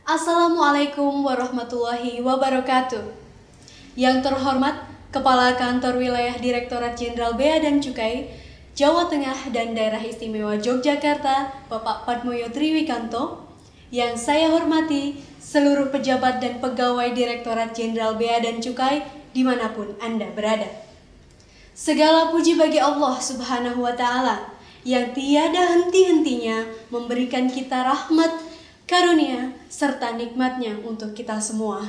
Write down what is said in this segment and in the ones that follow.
Assalamualaikum warahmatullahi wabarakatuh. Yang terhormat Kepala Kantor Wilayah Direktorat Jenderal Bea dan Cukai Jawa Tengah dan Daerah Istimewa Yogyakarta, Bapak Padmoyo Triwikanto. Yang saya hormati seluruh pejabat dan pegawai Direktorat Jenderal Bea dan Cukai dimanapun Anda berada. Segala puji bagi Allah Subhanahu wa Ta'ala yang tiada henti-hentinya memberikan kita rahmat, karunia, serta nikmatnya untuk kita semua.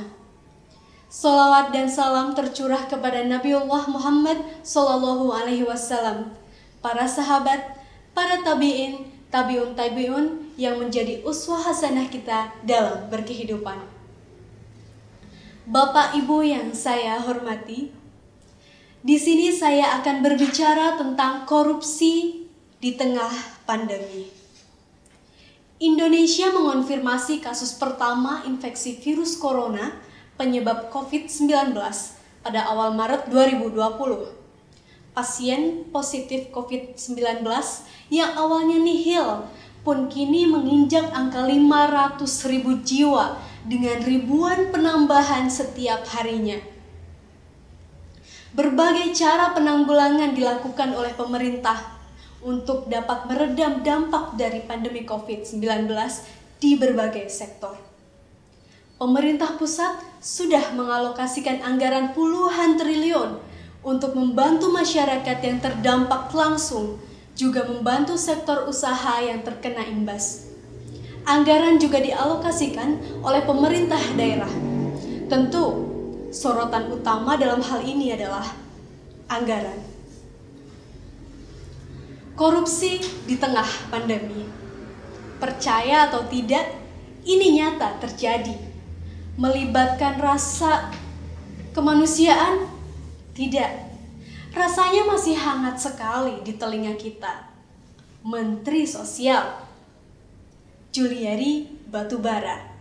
Salawat dan salam tercurah kepada Nabiullah Muhammad Sallallahu Alaihi Wasallam, para sahabat, para tabi'in, tabi'un tabi'un yang menjadi uswah hasanah kita dalam berkehidupan. Bapak Ibu yang saya hormati, di sini saya akan berbicara tentang korupsi di tengah pandemi. Indonesia mengonfirmasi kasus pertama infeksi virus corona penyebab COVID-19 pada awal Maret 2020. Pasien positif COVID-19 yang awalnya nihil pun kini menginjak angka 500.000 jiwa dengan ribuan penambahan setiap harinya. Berbagai cara penanggulangan dilakukan oleh pemerintah untuk dapat meredam dampak dari pandemi COVID-19 di berbagai sektor. Pemerintah pusat sudah mengalokasikan anggaran puluhan triliun untuk membantu masyarakat yang terdampak langsung, juga membantu sektor usaha yang terkena imbas. Anggaran juga dialokasikan oleh pemerintah daerah. Tentu, sorotan utama dalam hal ini adalah anggaran. Korupsi di tengah pandemi. Percaya atau tidak, ini nyata terjadi. Melibatkan rasa kemanusiaan? Tidak. Rasanya masih hangat sekali di telinga kita. Menteri Sosial Juliari Batubara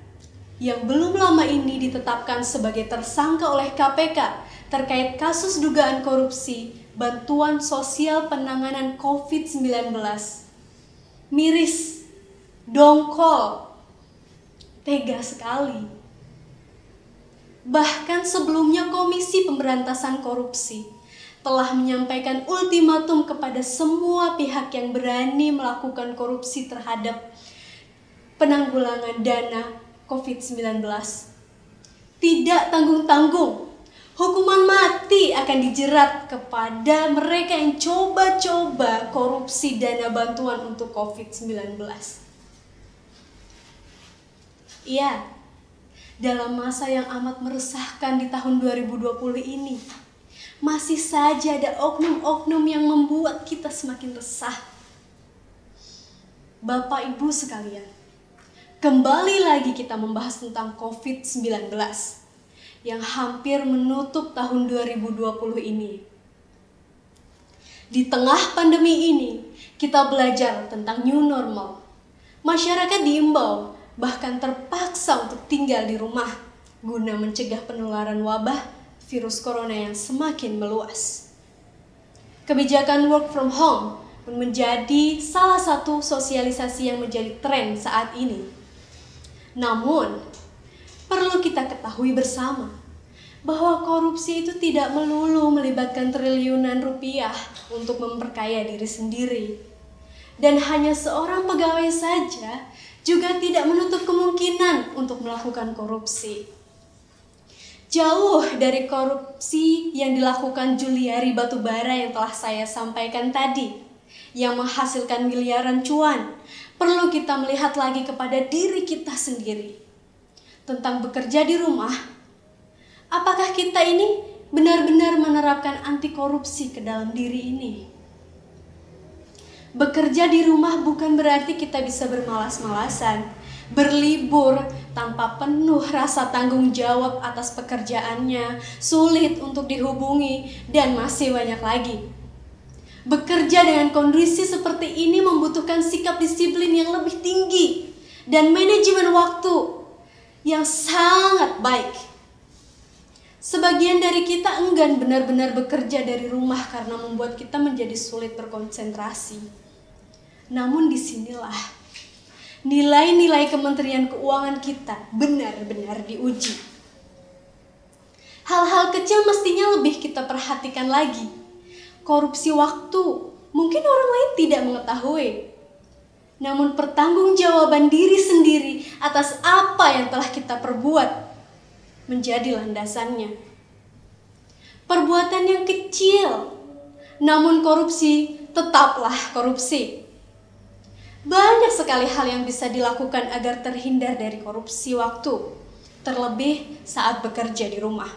yang belum lama ini ditetapkan sebagai tersangka oleh KPK terkait kasus dugaan korupsi bantuan sosial penanganan COVID-19. Miris, dongkol, tega sekali. Bahkan sebelumnya Komisi Pemberantasan Korupsi telah menyampaikan ultimatum kepada semua pihak yang berani melakukan korupsi terhadap penanggulangan dana COVID-19. Tidak tanggung-tanggung. Hukuman mati akan dijerat kepada mereka yang coba-coba korupsi dana bantuan untuk COVID-19. Iya, dalam masa yang amat meresahkan di tahun 2020 ini, masih saja ada oknum-oknum yang membuat kita semakin resah. Bapak Ibu sekalian, kembali lagi kita membahas tentang COVID-19. Yang hampir menutup tahun 2020 ini. Di tengah pandemi ini, kita belajar tentang new normal. Masyarakat diimbau, bahkan terpaksa untuk tinggal di rumah, guna mencegah penularan wabah virus corona yang semakin meluas. Kebijakan work from home pun menjadi salah satu sosialisasi yang menjadi tren saat ini. Namun, perlu kita ketahui bersama bahwa korupsi itu tidak melulu melibatkan triliunan rupiah untuk memperkaya diri sendiri. Dan hanya seorang pegawai saja juga tidak menutup kemungkinan untuk melakukan korupsi. Jauh dari korupsi yang dilakukan Juliari Batubara yang telah saya sampaikan tadi, yang menghasilkan miliaran cuan, perlu kita melihat lagi kepada diri kita sendiri. Tentang bekerja di rumah, apakah kita ini benar-benar menerapkan anti korupsi ke dalam diri ini? Bekerja di rumah bukan berarti kita bisa bermalas-malasan, berlibur tanpa penuh rasa tanggung jawab atas pekerjaannya, sulit untuk dihubungi, dan masih banyak lagi. Bekerja dengan kondisi seperti ini membutuhkan sikap disiplin yang lebih tinggi dan manajemen waktu yang sangat baik. Sebagian dari kita enggan benar-benar bekerja dari rumah karena membuat kita menjadi sulit berkonsentrasi. Namun disinilah nilai-nilai Kementerian Keuangan kita benar-benar diuji. Hal-hal kecil mestinya lebih kita perhatikan lagi. Korupsi waktu, mungkin orang lain tidak mengetahui. Namun pertanggungjawaban diri sendiri atas apa yang telah kita perbuat menjadi landasannya. Perbuatan yang kecil, namun korupsi tetaplah korupsi. Banyak sekali hal yang bisa dilakukan agar terhindar dari korupsi waktu, terlebih saat bekerja di rumah,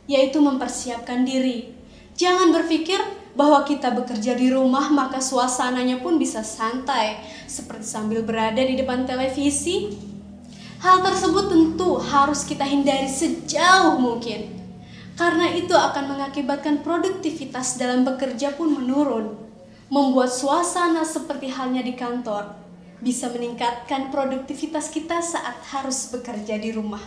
yaitu mempersiapkan diri. Jangan berpikir bahwa kita bekerja di rumah maka suasananya pun bisa santai, seperti sambil berada di depan televisi. Hal tersebut tentu harus kita hindari sejauh mungkin, karena itu akan mengakibatkan produktivitas dalam bekerja pun menurun, membuat suasana seperti halnya di kantor bisa meningkatkan produktivitas kita saat harus bekerja di rumah.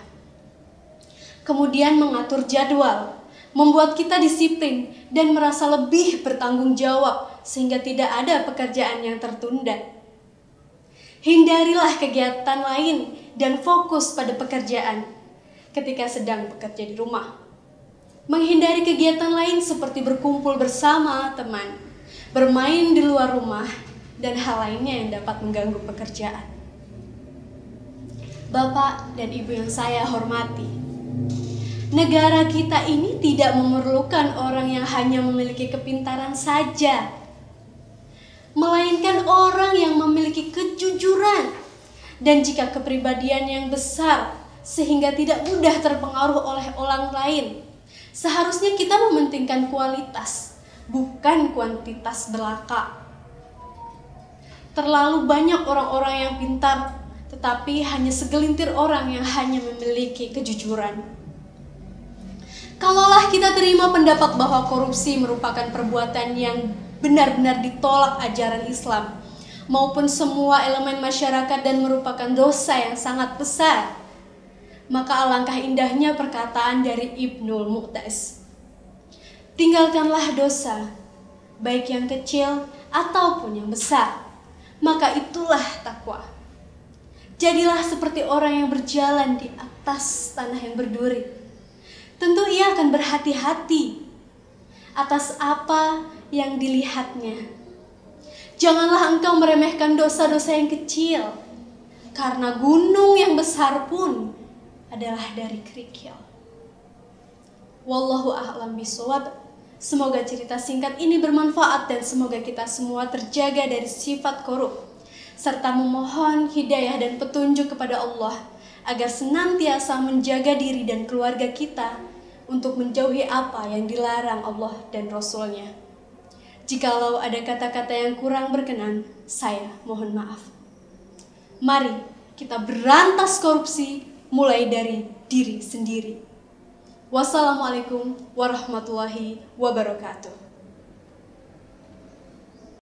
Kemudian mengatur jadwal, membuat kita disiplin dan merasa lebih bertanggung jawab sehingga tidak ada pekerjaan yang tertunda. Hindarilah kegiatan lain dan fokus pada pekerjaan ketika sedang bekerja di rumah. Menghindari kegiatan lain seperti berkumpul bersama teman, bermain di luar rumah, dan hal lainnya yang dapat mengganggu pekerjaan. Bapak dan Ibu yang saya hormati, negara kita ini tidak memerlukan orang yang hanya memiliki kepintaran saja, melainkan orang yang memiliki kejujuran dan jika kepribadian yang besar sehingga tidak mudah terpengaruh oleh orang lain. Seharusnya kita mementingkan kualitas, bukan kuantitas belaka. Terlalu banyak orang-orang yang pintar, tetapi hanya segelintir orang yang hanya memiliki kejujuran. Kalaulah kita terima pendapat bahwa korupsi merupakan perbuatan yang benar-benar ditolak ajaran Islam, maupun semua elemen masyarakat dan merupakan dosa yang sangat besar, maka alangkah indahnya perkataan dari Ibnul Mu'taz. Tinggalkanlah dosa, baik yang kecil ataupun yang besar, maka itulah takwa. Jadilah seperti orang yang berjalan di atas tanah yang berduri. Tentu ia akan berhati-hati atas apa yang dilihatnya. Janganlah engkau meremehkan dosa-dosa yang kecil, karena gunung yang besar pun adalah dari kerikil. Wallahu a'lam bishawab. Semoga cerita singkat ini bermanfaat dan semoga kita semua terjaga dari sifat korup, serta memohon hidayah dan petunjuk kepada Allah agar senantiasa menjaga diri dan keluarga kita untuk menjauhi apa yang dilarang Allah dan Rasul-Nya. Jikalau ada kata-kata yang kurang berkenan, saya mohon maaf. Mari kita berantas korupsi mulai dari diri sendiri. Wassalamualaikum warahmatullahi wabarakatuh.